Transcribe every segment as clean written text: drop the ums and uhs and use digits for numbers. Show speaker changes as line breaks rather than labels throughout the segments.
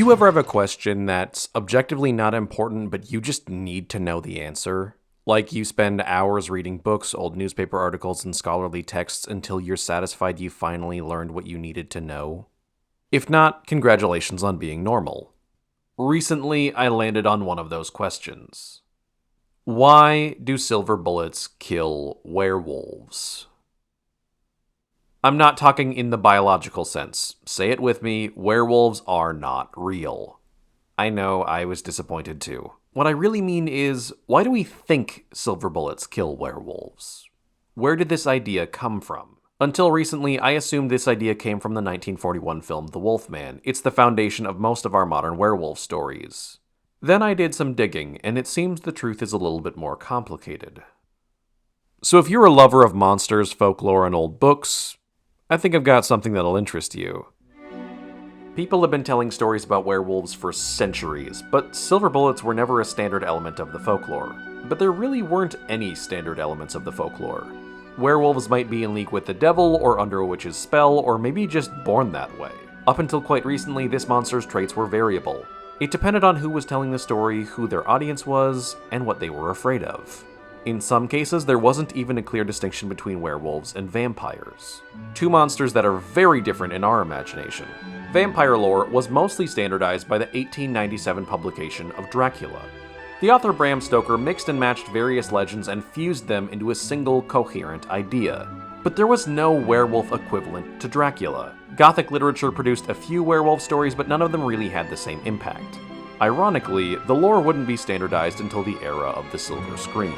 you ever have a question that's objectively not important, but you just need to know the answer? Like you spend hours reading books, old newspaper articles, and scholarly texts until you're satisfied you finally learned what you needed to know? If not, congratulations on being normal. Recently, I landed on one of those questions. Why do silver bullets kill werewolves? I'm not talking in the biological sense. Say it with me, werewolves are not real. I know, I was disappointed too. What I really mean is, why do we think silver bullets kill werewolves? Where did this idea come from? Until recently, I assumed this idea came from the 1941 film The Wolfman. It's the foundation of most of our modern werewolf stories. Then I did some digging, and it seems the truth is a little bit more complicated. So if you're a lover of monsters, folklore, and old books, I think I've got something that'll interest you. People have been telling stories about werewolves for centuries, but silver bullets were never a standard element of the folklore. But there really weren't any standard elements of the folklore. Werewolves might be in league with the devil, or under a witch's spell, or maybe just born that way. Up until quite recently, this monster's traits were variable. It depended on who was telling the story, who their audience was, and what they were afraid of. In some cases, there wasn't even a clear distinction between werewolves and vampires. Two monsters that are very different in our imagination. Vampire lore was mostly standardized by the 1897 publication of Dracula. The author Bram Stoker mixed and matched various legends and fused them into a single coherent idea. But there was no werewolf equivalent to Dracula. Gothic literature produced a few werewolf stories, but none of them really had the same impact. Ironically, the lore wouldn't be standardized until the era of the silver screen.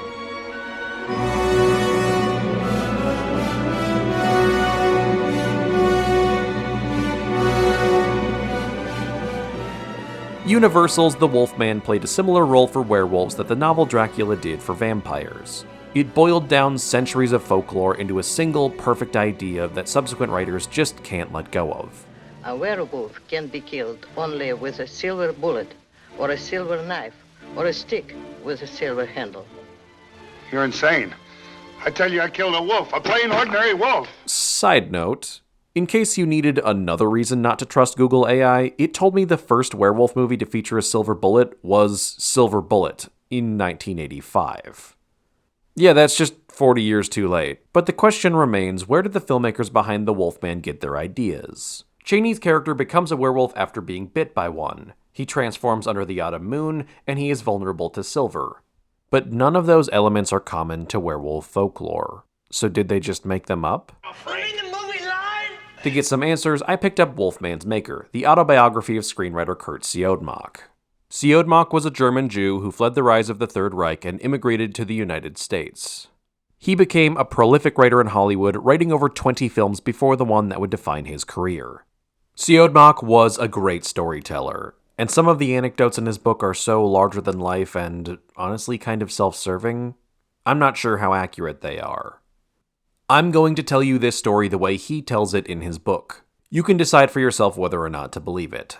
Universal's The Wolfman played a similar role for werewolves that the novel Dracula did for vampires. It boiled down centuries of folklore into a single perfect idea that subsequent writers just can't let go of.
A werewolf can be killed only with a silver bullet, or a silver knife, or a stick with a silver handle.
You're insane. I tell you, I killed a wolf, a plain, ordinary wolf.
Side note, in case you needed another reason not to trust Google AI, it told me the first werewolf movie to feature a silver bullet was Silver Bullet in 1985. Yeah, that's just 40 years too late. But the question remains, where did the filmmakers behind The Wolfman get their ideas? Chaney's character becomes a werewolf after being bit by one. He transforms under the autumn moon, and he is vulnerable to silver. But none of those elements are common to werewolf folklore. So did they just make them up? To get some answers, I picked up Wolfman's Maker, the autobiography of screenwriter Curt Siodmak. Siodmak was a German Jew who fled the rise of the Third Reich and immigrated to the United States. He became a prolific writer in Hollywood, writing over 20 films before the one that would define his career. Siodmak was a great storyteller, and some of the anecdotes in his book are so larger than life and, honestly, kind of self-serving. I'm not sure how accurate they are. I'm going to tell you this story the way he tells it in his book. You can decide for yourself whether or not to believe it.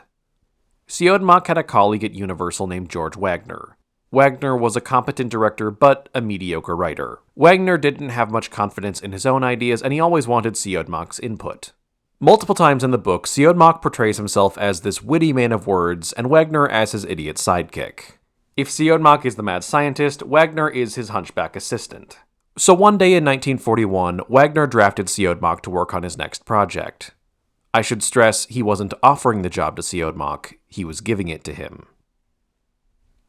Siodmak had a colleague at Universal named George Wagner. Wagner was a competent director, but a mediocre writer. Wagner didn't have much confidence in his own ideas, and he always wanted Siodmak's input. Multiple times in the book, Siodmak portrays himself as this witty man of words, and Wagner as his idiot sidekick. If Siodmak is the mad scientist, Wagner is his hunchback assistant. So one day in 1941, Wagner drafted Siodmak to work on his next project. I should stress, he wasn't offering the job to Siodmak, he was giving it to him.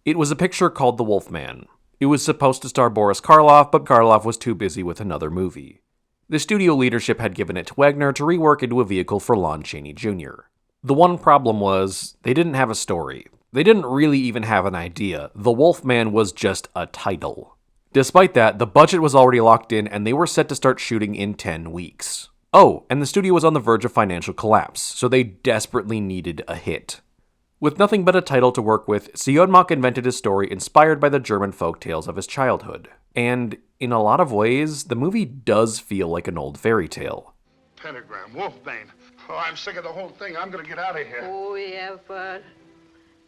It was a picture called The Wolfman. It was supposed to star Boris Karloff, but Karloff was too busy with another movie. The studio leadership had given it to Wagner to rework into a vehicle for Lon Chaney Jr. The one problem was, they didn't have a story. They didn't really even have an idea. The Wolfman was just a title. Despite that, the budget was already locked in, and they were set to start shooting in 10 weeks. Oh, and the studio was on the verge of financial collapse, so they desperately needed a hit. With nothing but a title to work with, Siodmak invented a story inspired by the German folktales of his childhood. And, in a lot of ways, the movie does feel like an old fairy tale.
Pentagram, Wolfbane. Oh, I'm sick of the whole thing. I'm gonna get out of here.
Whoever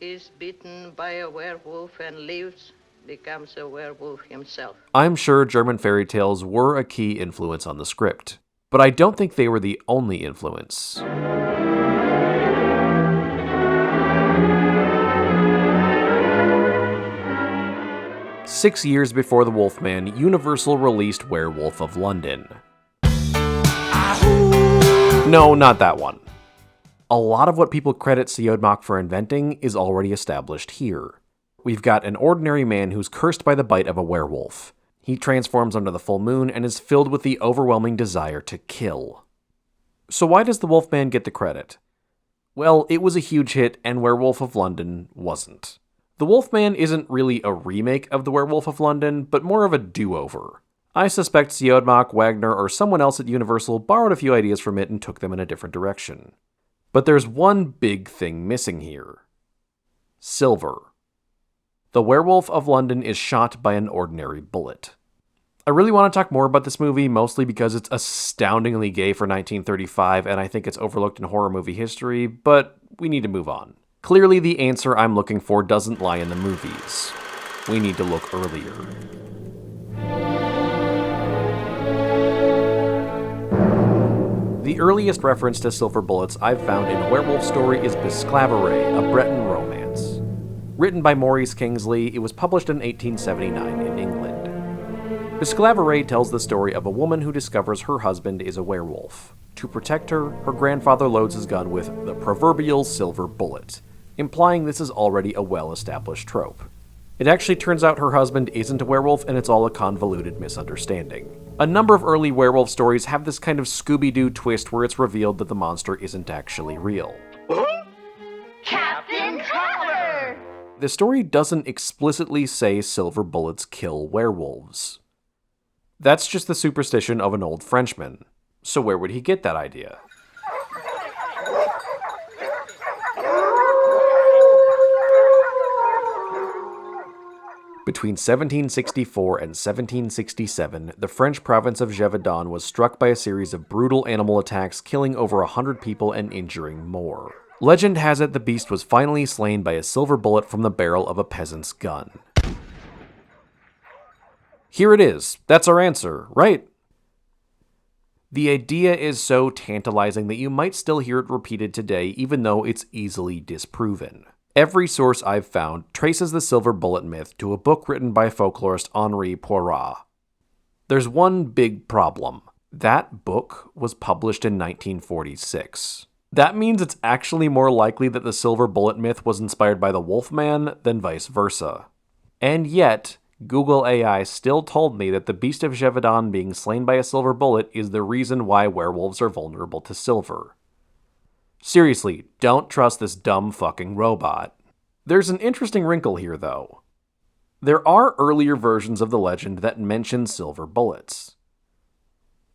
is bitten by a werewolf and lives becomes a werewolf himself.
I'm sure German fairy tales were a key influence on the script, but I don't think they were the only influence. 6 years before The Wolfman, Universal released Werewolf of London. No, not that one. A lot of what people credit Siodmak for inventing is already established here. We've got an ordinary man who's cursed by the bite of a werewolf. He transforms under the full moon and is filled with the overwhelming desire to kill. So why does The Wolfman get the credit? Well, it was a huge hit, and Werewolf of London wasn't. The Wolfman isn't really a remake of The Werewolf of London, but more of a do-over. I suspect Siodmak, Wagner, or someone else at Universal borrowed a few ideas from it and took them in a different direction. But there's one big thing missing here. Silver. The Werewolf of London is shot by an ordinary bullet. I really want to talk more about this movie, mostly because it's astoundingly gay for 1935, and I think it's overlooked in horror movie history, but we need to move on. Clearly, the answer I'm looking for doesn't lie in the movies. We need to look earlier. The earliest reference to silver bullets I've found in a werewolf story is Bisclaveret, a Breton romance. Written by Maurice Kingsley, it was published in 1879 in England. Bisclaveret tells the story of a woman who discovers her husband is a werewolf. To protect her, her grandfather loads his gun with the proverbial silver bullet, implying this is already a well-established trope. It actually turns out her husband isn't a werewolf, and it's all a convoluted misunderstanding. A number of early werewolf stories have this kind of Scooby-Doo twist where it's revealed that the monster isn't actually real.
Captain Cutler!
The story doesn't explicitly say silver bullets kill werewolves. That's just the superstition of an old Frenchman. So where would he get that idea? Between 1764 and 1767, the French province of Gevaudan was struck by a series of brutal animal attacks, killing over 100 people and injuring more. Legend has it the beast was finally slain by a silver bullet from the barrel of a peasant's gun. Here it is. That's our answer, right? The idea is so tantalizing that you might still hear it repeated today, even though it's easily disproven. Every source I've found traces the silver bullet myth to a book written by folklorist Henri Poirat. There's one big problem. That book was published in 1946. That means it's actually more likely that the silver bullet myth was inspired by the Wolfman than vice versa. And yet, Google AI still told me that the Beast of Gevaudan being slain by a silver bullet is the reason why werewolves are vulnerable to silver. Seriously, don't trust this dumb fucking robot. There's an interesting wrinkle here, though. There are earlier versions of the legend that mention silver bullets.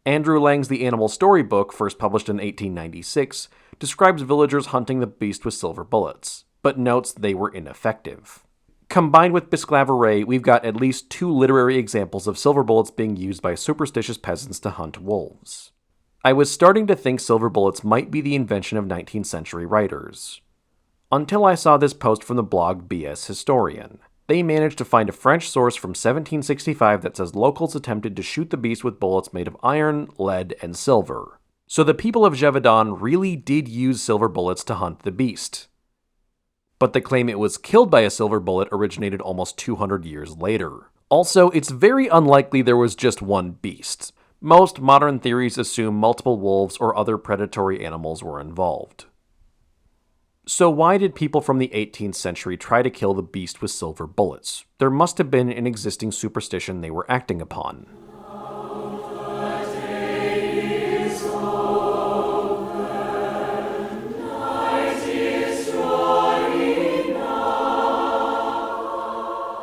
Andrew Lang's The Animal Storybook, first published in 1896, describes villagers hunting the beast with silver bullets, but notes they were ineffective. Combined with Bisclaveret, we've got at least 2 literary examples of silver bullets being used by superstitious peasants to hunt wolves. I was starting to think silver bullets might be the invention of 19th century writers, until I saw this post from the blog BS Historian. They managed to find a French source from 1765 that says locals attempted to shoot the beast with bullets made of iron, lead, and silver. So the people of Gevaudan really did use silver bullets to hunt the beast. But the claim it was killed by a silver bullet originated almost 200 years later. Also, it's very unlikely there was just one beast. Most modern theories assume multiple wolves or other predatory animals were involved. So why did people from the 18th century try to kill the beast with silver bullets? There must have been an existing superstition they were acting upon.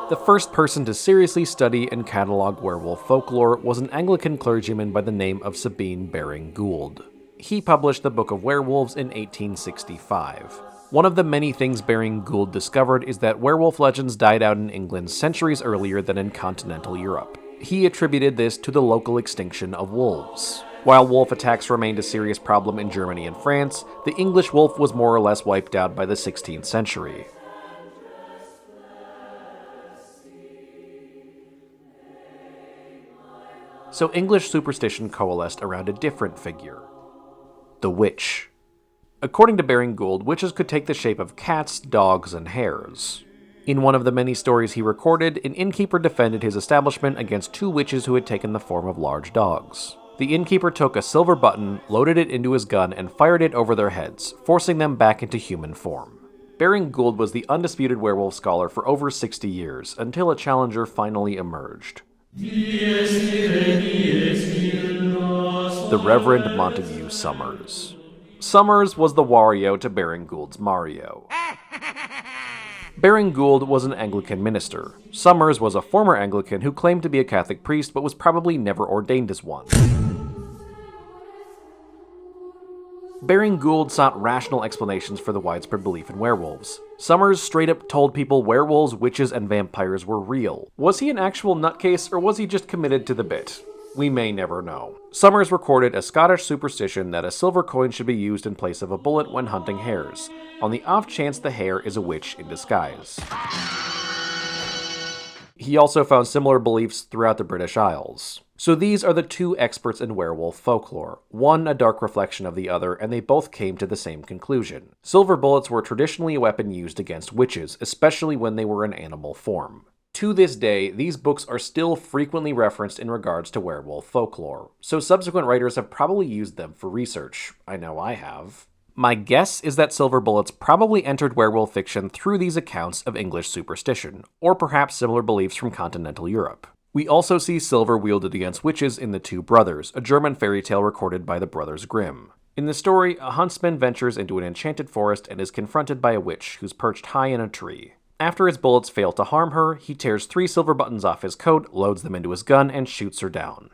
The first person to seriously study and catalog werewolf folklore was an Anglican clergyman by the name of Sabine Baring-Gould. He published the Book of Werewolves in 1865. One of the many things Baring-Gould discovered is that werewolf legends died out in England centuries earlier than in continental Europe. He attributed this to the local extinction of wolves. While wolf attacks remained a serious problem in Germany and France, the English wolf was more or less wiped out by the 16th century. So English superstition coalesced around a different figure: the witch. According to Baring-Gould, witches could take the shape of cats, dogs, and hares. In one of the many stories he recorded, an innkeeper defended his establishment against two witches who had taken the form of large dogs. The innkeeper took a silver button, loaded it into his gun, and fired it over their heads, forcing them back into human form. Baring Gould was the undisputed werewolf scholar for over 60 years, until a challenger finally emerged. The Reverend Montague Summers. Summers was the Wario to Baring Gould's Mario. Baring Gould was an Anglican minister. Summers was a former Anglican who claimed to be a Catholic priest but was probably never ordained as one. Baring Gould sought rational explanations for the widespread belief in werewolves. Summers straight up told people werewolves, witches, and vampires were real. Was he an actual nutcase, or was he just committed to the bit? We may never know. Summers recorded a Scottish superstition that a silver coin should be used in place of a bullet when hunting hares, on the off chance the hare is a witch in disguise. He also found similar beliefs throughout the British Isles. So these are the two experts in werewolf folklore, one a dark reflection of the other, and they both came to the same conclusion. Silver bullets were traditionally a weapon used against witches, especially when they were in animal form. To this day, these books are still frequently referenced in regards to werewolf folklore, so subsequent writers have probably used them for research. I know I have. My guess is that silver bullets probably entered werewolf fiction through these accounts of English superstition, or perhaps similar beliefs from continental Europe. We also see silver wielded against witches in The Two Brothers, a German fairy tale recorded by the Brothers Grimm. In the story, a huntsman ventures into an enchanted forest and is confronted by a witch who's perched high in a tree. After his bullets fail to harm her, he tears 3 silver buttons off his coat, loads them into his gun, and shoots her down.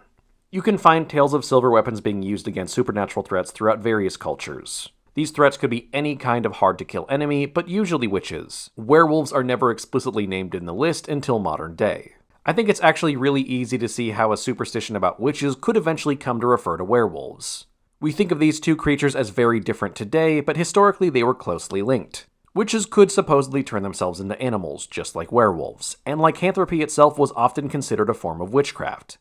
You can find tales of silver weapons being used against supernatural threats throughout various cultures. These threats could be any kind of hard-to-kill enemy, but usually witches. Werewolves are never explicitly named in the list until modern day. I think it's actually really easy to see how a superstition about witches could eventually come to refer to werewolves. We think of these two creatures as very different today, but historically they were closely linked. Witches could supposedly turn themselves into animals, just like werewolves, and lycanthropy itself was often considered a form of witchcraft.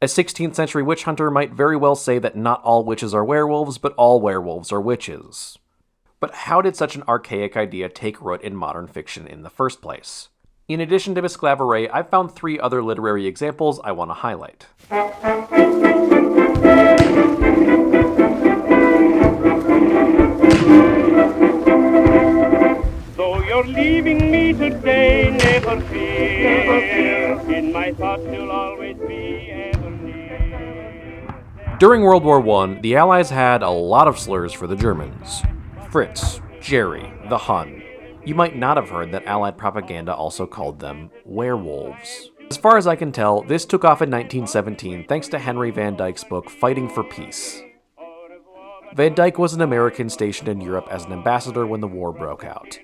A 16th century witch hunter might very well say that not all witches are werewolves, but all werewolves are witches. But how did such an archaic idea take root in modern fiction in the first place? In addition to Miss Claveray, I've found 3 other literary examples I want to highlight.
Though you're leaving me today, never fear. In my thoughts you'll always be ever near.
During World War I, the Allies had a lot of slurs for the Germans. Fritz, Jerry, the Hun. You might not have heard that Allied propaganda also called them werewolves. As far as I can tell, this took off in 1917 thanks to Henry Van Dyke's book Fighting for Peace. Van Dyke was an American stationed in Europe as an ambassador when the war broke out.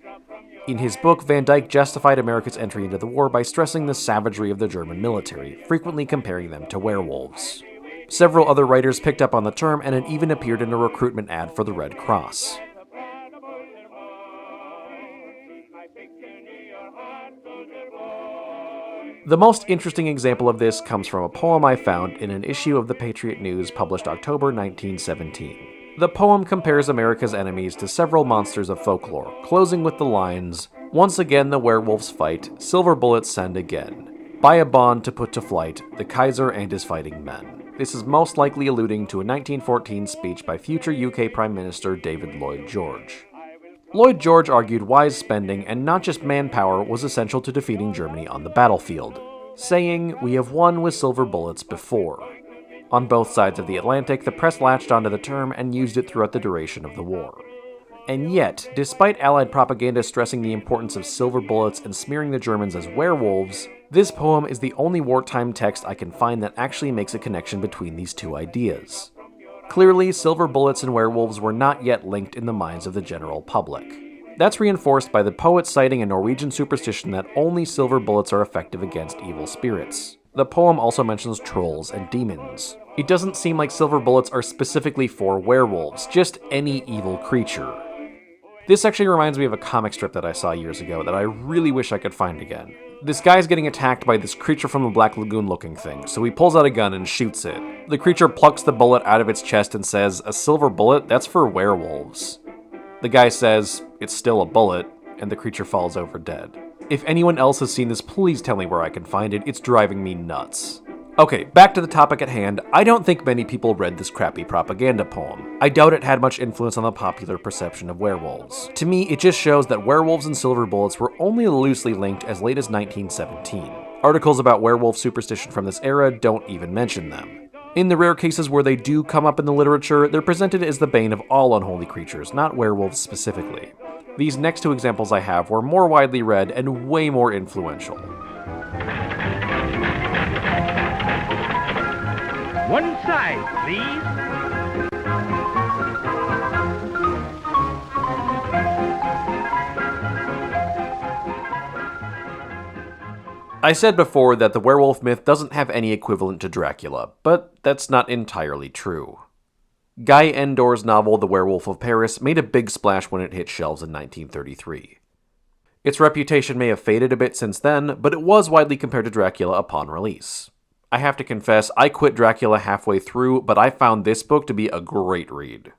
In his book, Van Dyke justified America's entry into the war by stressing the savagery of the German military, frequently comparing them to werewolves. Several other writers picked up on the term, and it even appeared in a recruitment ad for the Red Cross. The most interesting example of this comes from a poem I found in an issue of the Patriot News published October 1917. The poem compares America's enemies to several monsters of folklore, closing with the lines, "Once again the werewolves fight, silver bullets send again. Buy a bond to put to flight, the Kaiser and his fighting men." This is most likely alluding to a 1914 speech by future UK Prime Minister David Lloyd George. Lloyd George argued wise spending and not just manpower was essential to defeating Germany on the battlefield, saying, "We have won with silver bullets before." On both sides of the Atlantic, the press latched onto the term and used it throughout the duration of the war. And yet, despite Allied propaganda stressing the importance of silver bullets and smearing the Germans as werewolves, this poem is the only wartime text I can find that actually makes a connection between these two ideas. Clearly, silver bullets and werewolves were not yet linked in the minds of the general public. That's reinforced by the poet citing a Norwegian superstition that only silver bullets are effective against evil spirits. The poem also mentions trolls and demons. It doesn't seem like silver bullets are specifically for werewolves, just any evil creature. This actually reminds me of a comic strip that I saw years ago that I really wish I could find again. This guy's getting attacked by this creature from the Black Lagoon looking thing, so he pulls out a gun and shoots it. The creature plucks the bullet out of its chest and says, "A silver bullet? That's for werewolves." The guy says, "It's still a bullet," and the creature falls over dead. If anyone else has seen this, please tell me where I can find it. It's driving me nuts. Okay, back to the topic at hand. I don't think many people read this crappy propaganda poem. I doubt it had much influence on the popular perception of werewolves. To me, it just shows that werewolves and silver bullets were only loosely linked as late as 1917. Articles about werewolf superstition from this era don't even mention them. In the rare cases where they do come up in the literature, they're presented as the bane of all unholy creatures, not werewolves specifically. These next two examples I have were more widely read and way more influential.
One side, please.
I said before that the werewolf myth doesn't have any equivalent to Dracula, but that's not entirely true. Guy Endor's novel The Werewolf of Paris made a big splash when it hit shelves in 1933. Its reputation may have faded a bit since then, but it was widely compared to Dracula upon release. I have to confess, I quit Dracula halfway through, but I found this book to be a great read.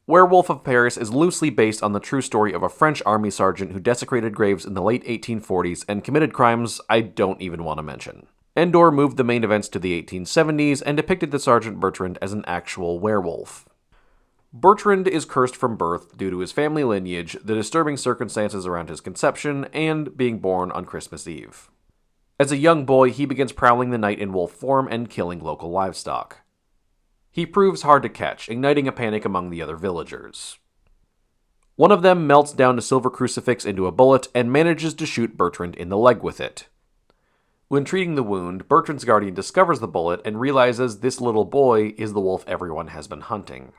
Werewolf of Paris is loosely based on the true story of a French army sergeant who desecrated graves in the late 1840s and committed crimes I don't even want to mention. Endor moved the main events to the 1870s and depicted the Sergeant Bertrand as an actual werewolf. Bertrand is cursed from birth due to his family lineage, the disturbing circumstances around his conception, and being born on Christmas Eve. As a young boy, he begins prowling the night in wolf form and killing local livestock. He proves hard to catch, igniting a panic among the other villagers. One of them melts down a silver crucifix into a bullet and manages to shoot Bertrand in the leg with it. When treating the wound, Bertrand's guardian discovers the bullet and realizes this little boy is the wolf everyone has been hunting.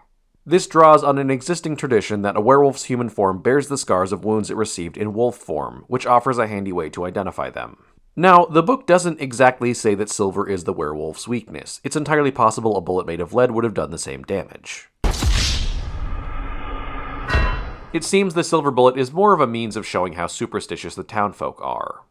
This draws on an existing tradition that a werewolf's human form bears the scars of wounds it received in wolf form, which offers a handy way to identify them. Now, the book doesn't exactly say that silver is the werewolf's weakness. It's entirely possible a bullet made of lead would have done the same damage. It seems the silver bullet is more of a means of showing how superstitious the townfolk are.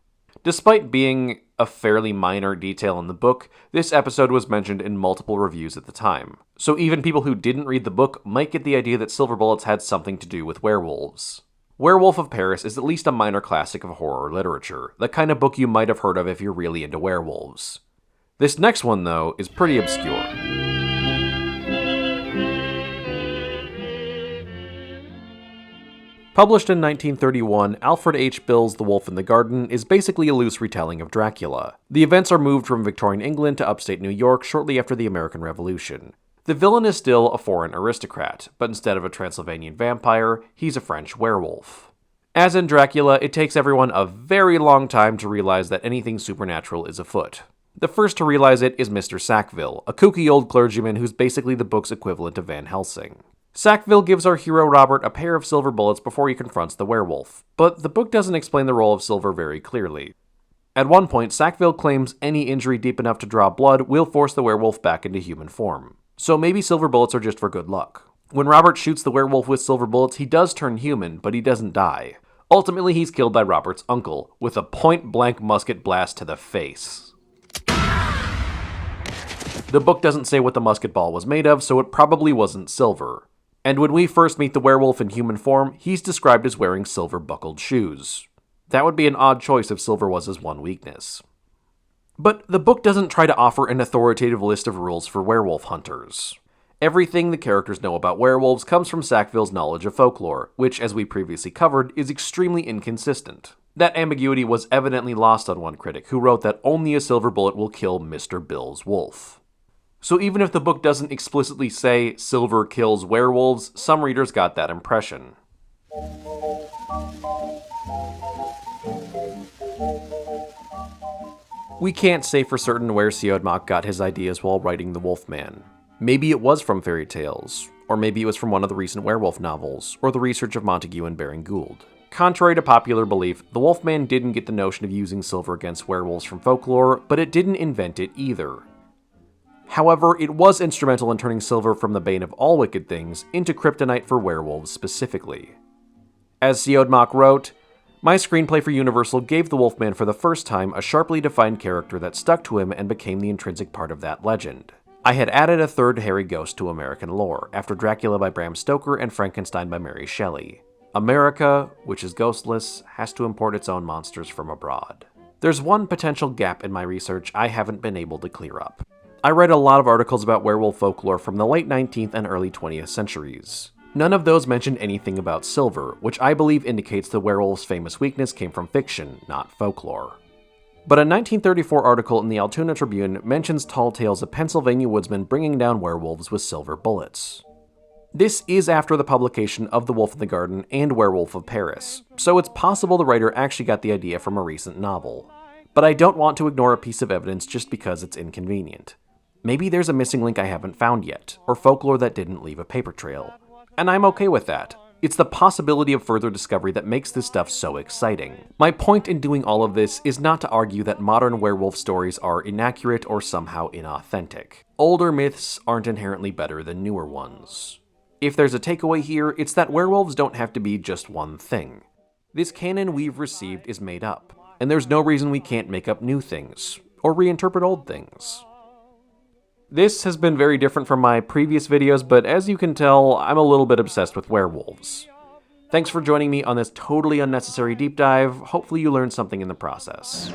Despite being a fairly minor detail in the book, this episode was mentioned in multiple reviews at the time, so even people who didn't read the book might get the idea that silver bullets had something to do with werewolves. Werewolf of Paris is at least a minor classic of horror literature, the kind of book you might have heard of if you're really into werewolves. This next one, though, is pretty obscure. Published in 1931, Alfred H. Bill's The Wolf in the Garden is basically a loose retelling of Dracula. The events are moved from Victorian England to upstate New York shortly after the American Revolution. The villain is still a foreign aristocrat, but instead of a Transylvanian vampire, he's a French werewolf. As in Dracula, it takes everyone a very long time to realize that anything supernatural is afoot. The first to realize it is Mr. Sackville, a kooky old clergyman who's basically the book's equivalent of Van Helsing. Sackville gives our hero Robert a pair of silver bullets before he confronts the werewolf, but the book doesn't explain the role of silver very clearly. At one point, Sackville claims any injury deep enough to draw blood will force the werewolf back into human form. So maybe silver bullets are just for good luck. When Robert shoots the werewolf with silver bullets, he does turn human, but he doesn't die. Ultimately, he's killed by Robert's uncle, with a point-blank musket blast to the face. The book doesn't say what the musket ball was made of, so it probably wasn't silver. And when we first meet the werewolf in human form, he's described as wearing silver-buckled shoes. That would be an odd choice if silver was his one weakness. But the book doesn't try to offer an authoritative list of rules for werewolf hunters. Everything the characters know about werewolves comes from Sackville's knowledge of folklore, which, as we previously covered, is extremely inconsistent. That ambiguity was evidently lost on one critic, who wrote that only a silver bullet will kill Mr. Bill's wolf. So even if the book doesn't explicitly say silver kills werewolves, some readers got that impression. We can't say for certain where Siodmak got his ideas while writing The Wolfman. Maybe it was from fairy tales, or maybe it was from one of the recent werewolf novels, or the research of Montague and Baring Gould. Contrary to popular belief, The Wolfman didn't get the notion of using silver against werewolves from folklore, but it didn't invent it either. However, it was instrumental in turning silver from the bane of all wicked things into kryptonite for werewolves specifically. As Siodmak wrote, "My screenplay for Universal gave the Wolfman for the first time a sharply defined character that stuck to him and became the intrinsic part of that legend. I had added a third hairy ghost to American lore, after Dracula by Bram Stoker and Frankenstein by Mary Shelley. America, which is ghostless, has to import its own monsters from abroad. There's one potential gap in my research I haven't been able to clear up. I read a lot of articles about werewolf folklore from the late 19th and early 20th centuries. None of those mentioned anything about silver, which I believe indicates the werewolf's famous weakness came from fiction, not folklore. But a 1934 article in the Altoona Tribune mentions tall tales of Pennsylvania woodsmen bringing down werewolves with silver bullets. This is after the publication of The Wolf in the Garden and Werewolf of Paris, so it's possible the writer actually got the idea from a recent novel. But I don't want to ignore a piece of evidence just because it's inconvenient. Maybe there's a missing link I haven't found yet, or folklore that didn't leave a paper trail. And I'm okay with that. It's the possibility of further discovery that makes this stuff so exciting. My point in doing all of this is not to argue that modern werewolf stories are inaccurate or somehow inauthentic. Older myths aren't inherently better than newer ones. If there's a takeaway here, it's that werewolves don't have to be just one thing. This canon we've received is made up, and there's no reason we can't make up new things, or reinterpret old things. This has been very different from my previous videos, but as you can tell, I'm a little bit obsessed with werewolves. Thanks for joining me on this totally unnecessary deep dive. Hopefully you learned something in the process.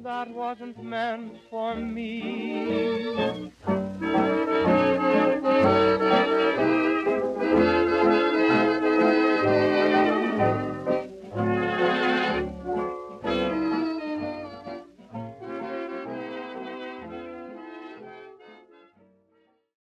That wasn't meant for me.